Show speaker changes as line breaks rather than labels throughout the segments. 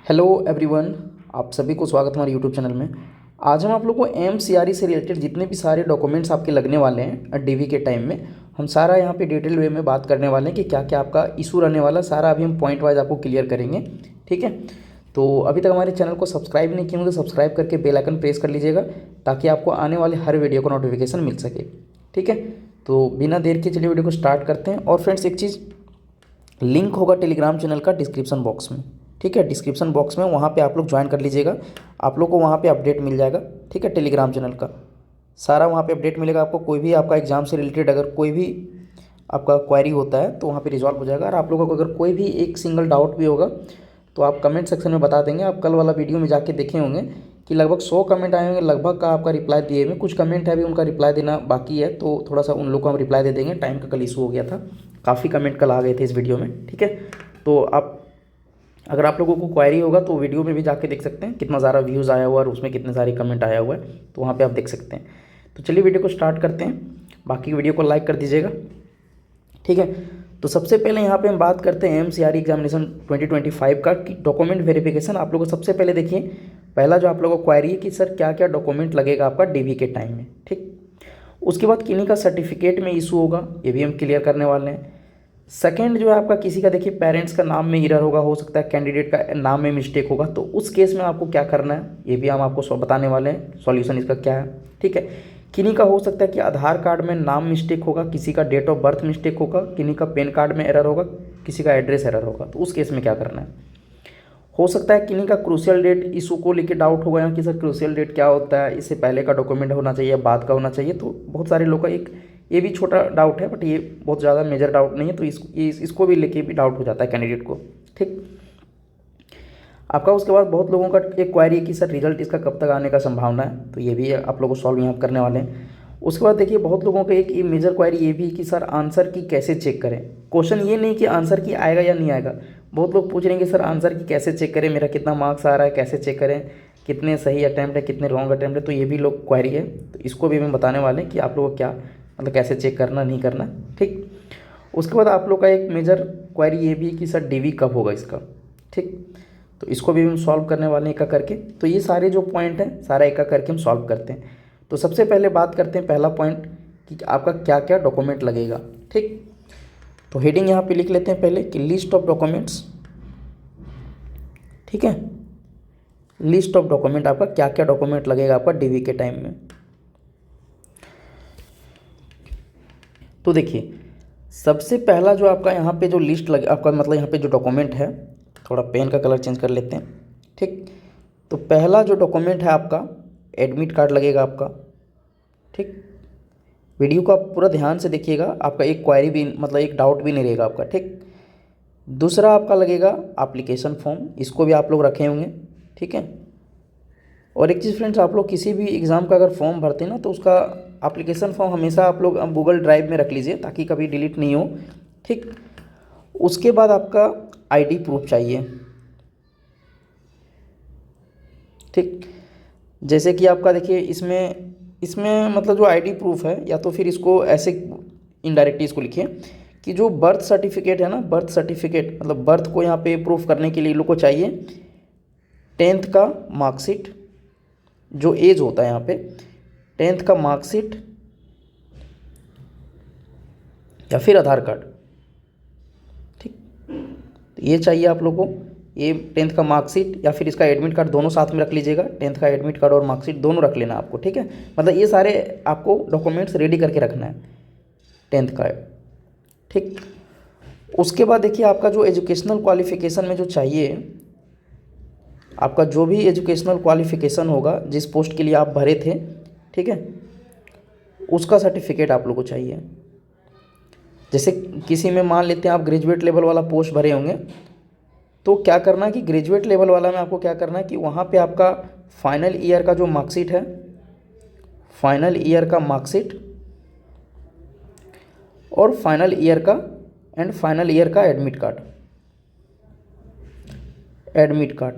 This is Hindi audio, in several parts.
हेलो एवरीवन, आप सभी को स्वागत है हमारे यूट्यूब चैनल में। आज हम आप लोग को एमसीआरई से रिलेटेड जितने भी सारे डॉक्यूमेंट्स आपके लगने वाले हैं डीवी के टाइम में, हम सारा यहाँ पे डिटेल वे में बात करने वाले हैं कि क्या क्या आपका इशू रहने वाला, सारा अभी हम पॉइंट वाइज आपको क्लियर करेंगे। ठीक है, तो अभी तक हमारे चैनल को सब्सक्राइब नहीं किए होंगे तो सब्सक्राइब करके बेल आइकन प्रेस कर लीजिएगा ताकि आपको आने वाले हर वीडियो का नोटिफिकेशन मिल सके। ठीक है, तो बिना देर के चलिए वीडियो को स्टार्ट करते हैं। और फ्रेंड्स, एक चीज़, लिंक होगा टेलीग्राम चैनल का डिस्क्रिप्शन बॉक्स में। ठीक है, डिस्क्रिप्शन बॉक्स में वहाँ पे आप लोग ज्वाइन कर लीजिएगा, आप लोग को वहाँ पे अपडेट मिल जाएगा। ठीक है, टेलीग्राम चैनल का सारा वहाँ पे अपडेट मिलेगा आपको। कोई भी आपका एग्जाम से रिलेटेड अगर कोई भी आपका क्वेरी होता है तो वहाँ पे रिजॉल्व हो जाएगा। और आप लोगों को अगर कोई भी एक सिंगल डाउट भी होगा तो आप कमेंट सेक्शन में बता देंगे। आप कल वाला वीडियो में जाके देखे होंगे कि लगभग 100 कमेंट आए होंगे, लगभग का आपका रिप्लाई दिए हुए। कुछ कमेंट है अभी उनका रिप्लाई देना बाकी है, तो थोड़ा सा उन लोग को हम रिप्लाई दे देंगे। टाइम का कल इशू हो गया था, काफ़ी कमेंट कल आ गए थे इस वीडियो में। ठीक है, तो अगर आप लोगों को क्वेरी होगा तो वीडियो में भी जाके देख सकते हैं कितना ज़्यादा व्यूज़ आया हुआ है और उसमें कितने सारे कमेंट आया हुआ है, तो वहाँ पे आप देख सकते हैं। तो चलिए वीडियो को स्टार्ट करते हैं, बाकी वीडियो को लाइक कर दीजिएगा। ठीक है, तो सबसे पहले यहाँ पे हम बात करते हैं एमसीआरई एग्जामिनेशन 2025 का कि डॉक्यूमेंट वेरिफिकेशन। आप लोगों को सबसे पहले देखिए, पहला जो आप लोगों को क्वेरी है कि सर क्या क्या डॉक्यूमेंट लगेगा आपका डीवी के टाइम में। ठीक, उसके बाद किन्हीं का सर्टिफिकेट में इशू होगा, ये भी हम क्लियर करने वाले हैं। सेकेंड जो है आपका किसी का देखिए पेरेंट्स का नाम में एरर होगा, हो सकता है कैंडिडेट का नाम में मिस्टेक होगा, तो उस केस में आपको क्या करना है ये भी हम आपको बताने वाले हैं, सॉल्यूशन इसका क्या है। ठीक है, किन्हीं का हो सकता है कि आधार कार्ड में नाम मिस्टेक होगा, किसी का डेट ऑफ बर्थ मिस्टेक होगा, किन्हीं का पैन कार्ड में एरर होगा, किसी का एड्रेस एरर होगा, तो उस केस में क्या करना है। हो सकता है किन्हीं का क्रूशियल डेट इशू को लेकर डाउट होगा या कि सर क्रूशियल डेट क्या होता है, इससे पहले का डॉक्यूमेंट होना चाहिए या बाद का होना चाहिए। तो बहुत सारे लोग का एक ये भी छोटा डाउट है, बट ये बहुत ज़्यादा मेजर डाउट नहीं है, तो इसको भी लेके भी डाउट हो जाता है कैंडिडेट को। ठीक, आपका उसके बाद बहुत लोगों का एक क्वेरी है कि सर रिजल्ट इसका कब तक आने का संभावना है, तो ये भी आप लोगों को सॉल्व यहाँ करने वाले हैं। उसके बाद देखिए बहुत लोगों का एक मेजर क्वेरी ये भी है कि सर आंसर की कैसे चेक करें। क्वेश्चन ये नहीं कि आंसर की आएगा या नहीं आएगा, बहुत लोग पूछ रहे हैं कि सर आंसर की कैसे चेक करें, मेरा कितना मार्क्स आ रहा है, कैसे चेक करें, कितने सही अटैम्प्ट है, कितने रॉन्ग अटैम्प्ट है, तो ये भी लोग क्वेरी है। तो इसको भी हम बताने वाले हैं कि आप लोगों को क्या मतलब कैसे चेक करना नहीं करना। ठीक, उसके बाद आप लोग का एक मेजर क्वेरी ये भी है कि सर डीवी कब होगा इसका। ठीक, तो इसको भी हम सॉल्व करने वाले हैं एक एक करके। तो ये सारे जो पॉइंट हैं सारा एक एक करके हम सॉल्व करते हैं। तो सबसे पहले बात करते हैं पहला पॉइंट कि आपका क्या क्या डॉक्यूमेंट लगेगा। ठीक, तो हेडिंग यहाँ पे लिख लेते हैं पहले कि लिस्ट ऑफ डॉक्यूमेंट्स। ठीक है, लिस्ट ऑफ डॉक्यूमेंट, आपका क्या क्या डॉक्यूमेंट लगेगा आपका डीवी के टाइम में। तो देखिए सबसे पहला जो आपका यहाँ पे जो लिस्ट लगे आपका मतलब यहाँ पे जो डॉक्यूमेंट है, थोड़ा पेन का कलर चेंज कर लेते हैं। ठीक, तो पहला जो डॉक्यूमेंट है आपका एडमिट कार्ड लगेगा आपका। ठीक, वीडियो को आप पूरा ध्यान से देखिएगा, आपका एक क्वेरी भी मतलब एक डाउट भी नहीं रहेगा आपका। ठीक, दूसरा आपका लगेगा एप्लीकेशन फॉर्म, इसको भी आप लोग रखे होंगे। ठीक है, और एक चीज़ फ्रेंड्स, आप लोग किसी भी एग्ज़ाम का अगर फॉर्म भरते हैं ना तो उसका एप्लीकेशन फॉर्म हमेशा आप लोग गूगल ड्राइव में रख लीजिए ताकि कभी डिलीट नहीं हो। ठीक, उसके बाद आपका आईडी प्रूफ चाहिए। ठीक, जैसे कि आपका देखिए इसमें इसमें मतलब जो आईडी प्रूफ है, या तो फिर इसको ऐसे इनडायरेक्टली इसको लिखिए कि जो बर्थ सर्टिफिकेट है ना, बर्थ सर्टिफिकेट मतलब बर्थ को यहाँ पे प्रूफ करने के लिए लोग को चाहिए 10th का मार्कशीट, जो एज होता है यहाँ पे 10th का मार्कशीट या फिर आधार कार्ड। ठीक, तो ये चाहिए आप लोगों को, ये 10th का मार्कशीट या फिर इसका एडमिट कार्ड, दोनों साथ में रख लीजिएगा। 10th का एडमिट कार्ड और मार्कशीट दोनों रख लेना आपको। ठीक है, मतलब ये सारे आपको डॉक्यूमेंट्स रेडी करके रखना है 10th का। ठीक, उसके बाद देखिए आपका जो एजुकेशनल क्वालिफिकेशन में जो चाहिए, आपका जो भी एजुकेशनल क्वालिफिकेशन होगा जिस पोस्ट के लिए आप भरे थे, ठीक है, उसका सर्टिफिकेट आप लोग को चाहिए। जैसे किसी में मान लेते हैं आप ग्रेजुएट लेवल वाला पोस्ट भरे होंगे, तो क्या करना है कि ग्रेजुएट लेवल वाला में आपको क्या करना है कि वहाँ पे आपका फाइनल ईयर का जो मार्कशीट है, फाइनल ईयर का मार्कशीट और फाइनल ईयर का फाइनल ईयर का एडमिट कार्ड, एडमिट कार्ड।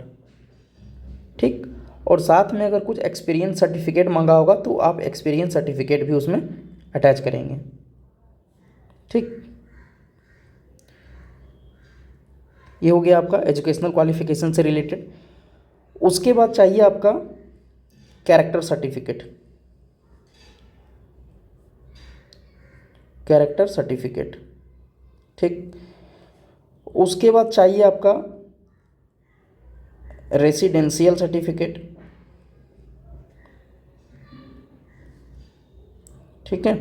ठीक, और साथ में अगर कुछ एक्सपीरियंस सर्टिफिकेट मांगा होगा तो आप एक्सपीरियंस सर्टिफिकेट भी उसमें अटैच करेंगे। ठीक, ये हो गया आपका एजुकेशनल क्वालिफिकेशन से रिलेटेड। उसके बाद चाहिए आपका कैरेक्टर सर्टिफिकेट, कैरेक्टर सर्टिफिकेट, ठीक। उसके बाद चाहिए आपका रेसिडेंशियल सर्टिफिकेट, ठीक है,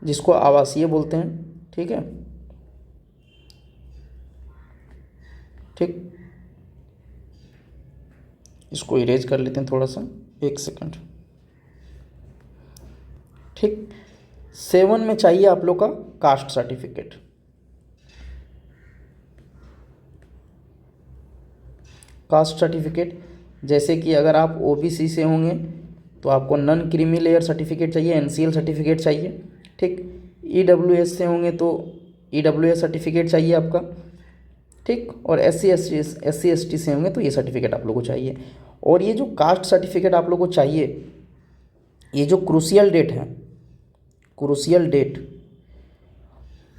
जिसको आवासीय बोलते हैं, ठीक है, ठीक। इसको इरेज कर लेते हैं थोड़ा सा, 1 सेकंड, ठीक। 7 में चाहिए आप लोग का कास्ट सर्टिफिकेट, कास्ट सर्टिफिकेट, जैसे कि अगर आप ओबीसी से होंगे तो आपको नॉन क्रीमी लेयर सर्टिफिकेट चाहिए, एनसीएल सर्टिफिकेट चाहिए, ठीक। ईडब्ल्यूएस से होंगे तो ईडब्ल्यूएस सर्टिफिकेट चाहिए आपका, ठीक। और एससी एसटी से होंगे तो ये सर्टिफिकेट आप लोगों को चाहिए। और ये जो कास्ट सर्टिफिकेट आप लोगों को चाहिए, ये जो क्रूशियल डेट है, क्रूशियल डेट,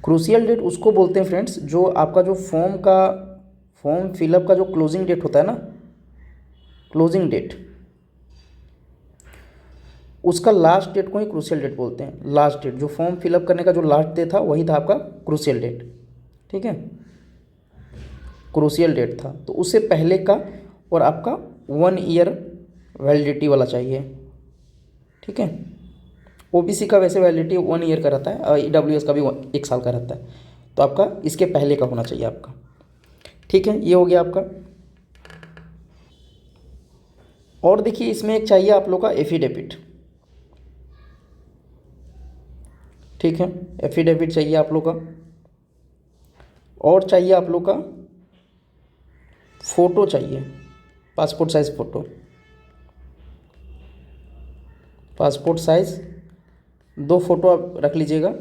क्रूशियल डेट उसको बोलते हैं फ्रेंड्स, जो आपका जो फॉर्म फिलअप का जो क्लोजिंग डेट होता है ना, क्लोजिंग डेट, उसका लास्ट डेट को ही क्रूशियल डेट बोलते हैं। लास्ट डेट जो फॉर्म फिलअप करने का जो लास्ट डेट था वही था आपका क्रूशियल डेट, ठीक है, क्रूशियल डेट था। तो उससे पहले का और आपका 1 ईयर वैलिडिटी वाला चाहिए, ठीक है। ओबीसी का वैसे वैलिडिटी 1 ईयर का रहता है और ईडब्ल्यूएस का भी 1 साल का रहता है, तो आपका इसके पहले का होना चाहिए आपका, ठीक है। ये हो गया आपका। और देखिए इसमें एक चाहिए आप लोग का एफिडेविट, ठीक है, एफिडेविट चाहिए आप लोग का। और चाहिए आप लोग का फ़ोटो चाहिए, passport size photo, passport size 2 photo आप रख लीजिएगा,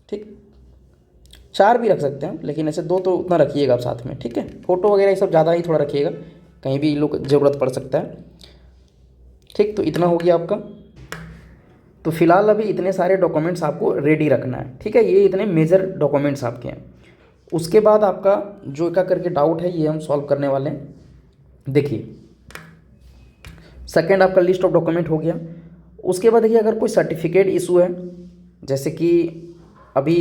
ठीक। 4 भी रख सकते हैं लेकिन ऐसे 2 तो उतना रखिएगा आप साथ में, ठीक है। फ़ोटो वगैरह ये सब ज़्यादा ही थोड़ा रखिएगा, कहीं भी लोग ज़रूरत पड़ सकता है, ठीक। तो इतना हो गया आपका। तो फिलहाल अभी इतने सारे डॉक्यूमेंट्स आपको रेडी रखना है, ठीक है। ये इतने मेजर डॉक्यूमेंट्स आपके हैं। उसके बाद आपका जो एक करके डाउट है ये हम सॉल्व करने वाले हैं। देखिए सेकंड आपका लिस्ट ऑफ डॉक्यूमेंट हो गया। उसके बाद देखिए अगर कोई सर्टिफिकेट इशू है, जैसे कि अभी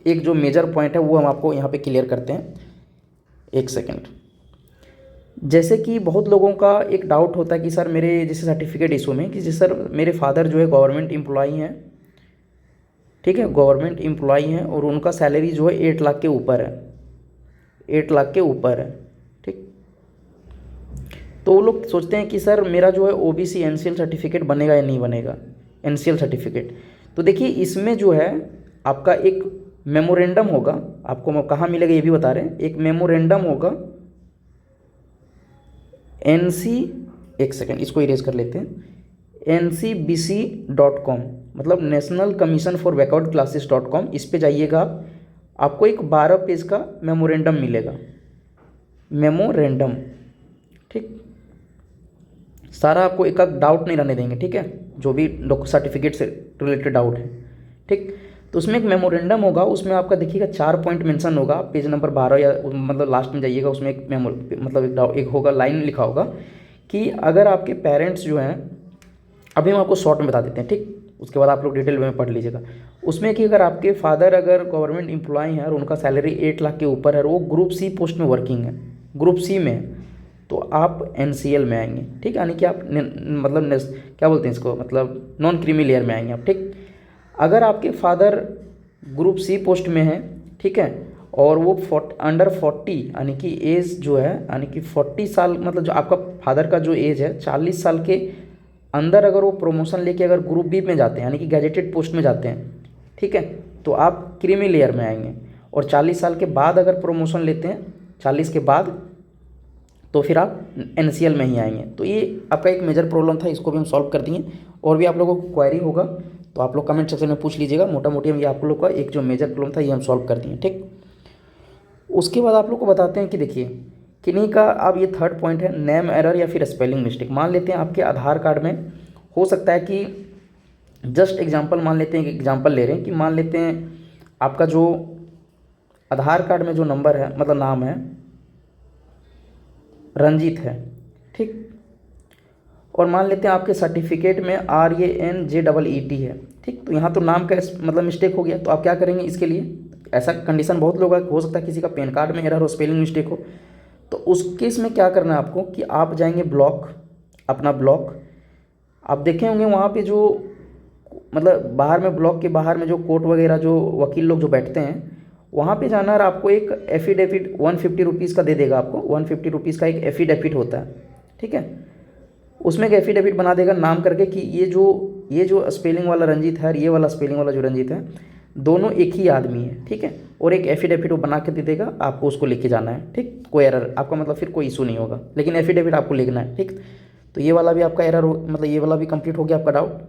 एक जो मेजर पॉइंट है वो हम आपको यहाँ पे क्लियर करते हैं, 1 सेकंड। जैसे कि बहुत लोगों का एक डाउट होता है कि सर मेरे जैसे सर्टिफिकेट इशू में कि सर मेरे फादर जो है गवर्नमेंट एम्प्लॉई हैं, ठीक है, गवर्नमेंट एम्प्लॉई हैं और उनका सैलरी जो है 8 लाख के ऊपर है, 8 लाख के ऊपर है, ठीक। तो वो लोग सोचते हैं कि सर मेरा जो है ओबीसी एनसीएल सर्टिफिकेट बनेगा या नहीं बनेगा, एनसीएल सर्टिफिकेट। तो देखिए इसमें जो है आपका एक मेमोरेंडम होगा, आपको कहाँ मिलेगा ये भी बता रहे हैं, एक मेमोरेंडम होगा NC, 1 सेकेंड इसको इरेज कर लेते हैं, ncbc.com मतलब नेशनल कमीशन फॉर बैकवर्ड क्लासेस.com, इस पे जाइएगा आपको एक 12 पेज का मेमोरेंडम मिलेगा, मेमोरेंडम, ठीक। सारा आपको एक डाउट नहीं रहने देंगे, ठीक है, जो भी सर्टिफिकेट से रिलेटेड डाउट है, ठीक। तो उसमें एक मेमोरेंडम होगा, उसमें आपका देखिएगा 4 पॉइंट मेंशन होगा, पेज नंबर 12 या मतलब लास्ट में जाइएगा, उसमें एक मतलब एक होगा, लाइन लिखा होगा कि अगर आपके पेरेंट्स जो हैं, अभी हम आपको शॉर्ट में बता देते हैं, ठीक, उसके बाद आप लोग डिटेल में पढ़ लीजिएगा। उसमें कि अगर आपके फादर अगर गवर्नमेंट एम्प्लॉय हैं और उनका सैलरी 8 लाख के ऊपर है और वो ग्रुप सी पोस्ट में वर्किंग है, ग्रुप सी में है, तो आप एनसीएल में आएंगे, ठीक, यानी कि आप मतलब क्या बोलते हैं इसको, मतलब नॉन क्रीमी लेयर में आएंगे आप, ठीक। अगर आपके फादर ग्रुप सी पोस्ट में है, ठीक है, और वो अंडर 40 यानी कि एज जो है, यानी कि 40 साल, मतलब जो आपका फादर का जो एज है 40 साल के अंदर, अगर वो प्रमोशन लेके अगर ग्रुप बी में जाते हैं यानी कि गैजेटेड पोस्ट में जाते हैं, ठीक है, तो आप क्रीमी लेयर में आएंगे। और 40 साल के बाद अगर प्रमोशन लेते हैं 40 के बाद, तो फिर आप एनसीएल में ही आएंगे। तो ये आपका एक मेजर प्रॉब्लम था, इसको भी हम सॉल्व कर दिए। और भी आप लोगों को क्वेरी होगा तो आप लोग कमेंट सेक्शन में पूछ लीजिएगा, मोटा मोटी हम ये आप लोग का एक जो मेजर प्रॉब्लम था ये हम सॉल्व कर दिए, ठीक। उसके बाद आप लोग को बताते हैं कि देखिए किन्हीं का, अब ये थर्ड पॉइंट है, नेम एरर या फिर स्पेलिंग मिस्टेक। मान लेते हैं आपके आधार कार्ड में हो सकता है कि जस्ट एग्जांपल मान लेते हैं, एक एग्जांपल ले रहे हैं कि मान लेते हैं आपका जो आधार कार्ड में जो नंबर है मतलब नाम है रंजीत है, ठीक। और मान लेते हैं आपके सर्टिफिकेट में RANJEET है, ठीक। तो यहाँ तो नाम का मतलब मिस्टेक हो गया, तो आप क्या करेंगे इसके लिए, ऐसा कंडीशन बहुत लोगों का हो सकता है, किसी का पैन कार्ड में एरर हो, स्पेलिंग मिस्टेक हो, तो उस केस में क्या करना है आपको कि आप जाएंगे ब्लॉक, अपना ब्लॉक, आप देखे होंगे वहाँ पे जो मतलब बाहर में, ब्लॉक के बाहर में जो कोर्ट वगैरह जो वकील लोग जो बैठते हैं, वहाँ पे जाना और आपको एक एफिडेविट 150 रुपीज़ का दे देगा आपको, 150 रुपीज़ का एक एफिडेविट होता है, ठीक है। उसमें एक एफिडेविट बना देगा नाम करके कि ये जो स्पेलिंग वाला रंजीत है और ये वाला स्पेलिंग वाला जो रंजीत है, दोनों एक ही आदमी है, ठीक है। और एक एफिडेविट वो बना के दे देगा, आपको उसको लेके जाना है, ठीक। कोई एरर आपका मतलब फिर कोई इशू नहीं होगा, लेकिन एफिडेविट आपको लिखना है, ठीक। तो ये वाला भी आपका एरर हो, मतलब ये वाला भी कंप्लीट हो गया आपका डाउट,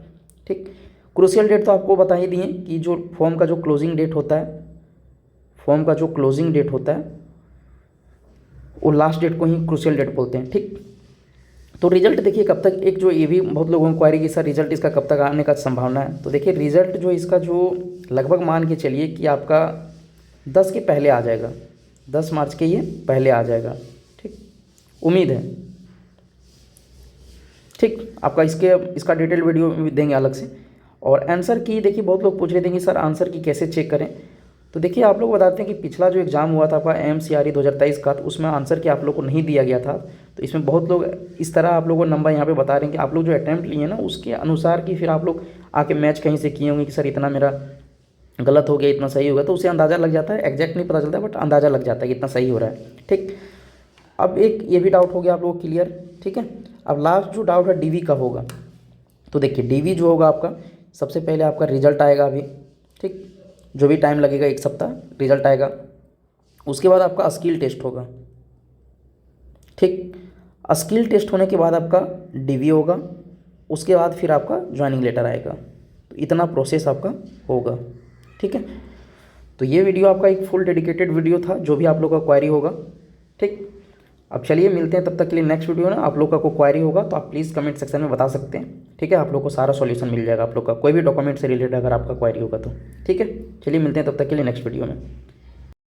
ठीक। क्रूशियल डेट तो आपको बता ही दिए कि जो फॉर्म का जो क्लोजिंग डेट होता है, फॉर्म का जो क्लोजिंग डेट होता है वो लास्ट डेट को ही क्रूशियल डेट बोलते हैं, ठीक। तो रिजल्ट देखिए कब तक, एक जो ये भी बहुत लोगों को क्वारी की सर रिजल्ट इसका कब तक आने का संभावना है, तो देखिए रिजल्ट जो इसका जो लगभग मान के चलिए कि आपका 10 के पहले आ जाएगा, 10 मार्च के ये पहले आ जाएगा, ठीक, उम्मीद है, ठीक। आपका इसका डिटेल वीडियो देंगे अलग से। और आंसर की देखिए बहुत लोग पूछ रहे थे कि सर आंसर की कैसे चेक करें, तो देखिए आप लोग बताते हैं कि पिछला जो एग्ज़ाम हुआ था आपका MCRE 2023 का, तो उसमें आंसर की आप लोग को नहीं दिया गया था, तो इसमें बहुत लोग इस तरह आप लोगों को नंबर यहाँ पे बता रहे हैं कि आप लोग जो अटैम्प्ट लिए ना उसके अनुसार कि फिर आप लोग आके मैच कहीं से किए होंगे कि सर इतना मेरा गलत हो गया, इतना सही होगा, तो उसे अंदाज़ा लग जाता है, एग्जैक्ट नहीं पता चलता बट अंदाज़ा लग जाता है कि इतना सही हो रहा है, ठीक। अब एक ये भी डाउट हो गया आप लोगों को क्लियर, ठीक है। अब लास्ट जो डाउट है DV कब होगा, तो देखिए DV जो होगा आपका सबसे पहले आपका रिजल्ट आएगा अभी, ठीक, जो भी टाइम लगेगा 1 सप्ताह रिजल्ट आएगा, उसके बाद आपका स्किल टेस्ट होगा, ठीक। स्किल टेस्ट होने के बाद आपका DV होगा, उसके बाद फिर आपका ज्वाइनिंग लेटर आएगा, तो इतना प्रोसेस आपका होगा, ठीक है। तो ये वीडियो आपका एक फुल डेडिकेटेड वीडियो था, जो भी आप लोग का क्वारी होगा, ठीक। अब चलिए मिलते हैं, तब तक के लिए नेक्स्ट वीडियो ना, आप लोग का कोई क्वारी होगा तो आप प्लीज़ कमेंट सेक्शन में बता सकते हैं, ठीक है। आप लोग को सारा सॉल्यूशन मिल जाएगा, आप लोग का कोई भी डॉक्यूमेंट से रिलेटेड अगर आपका क्वारी होगा तो, ठीक है। चलिए मिलते हैं तब तक के लिए नेक्स्ट वीडियो में।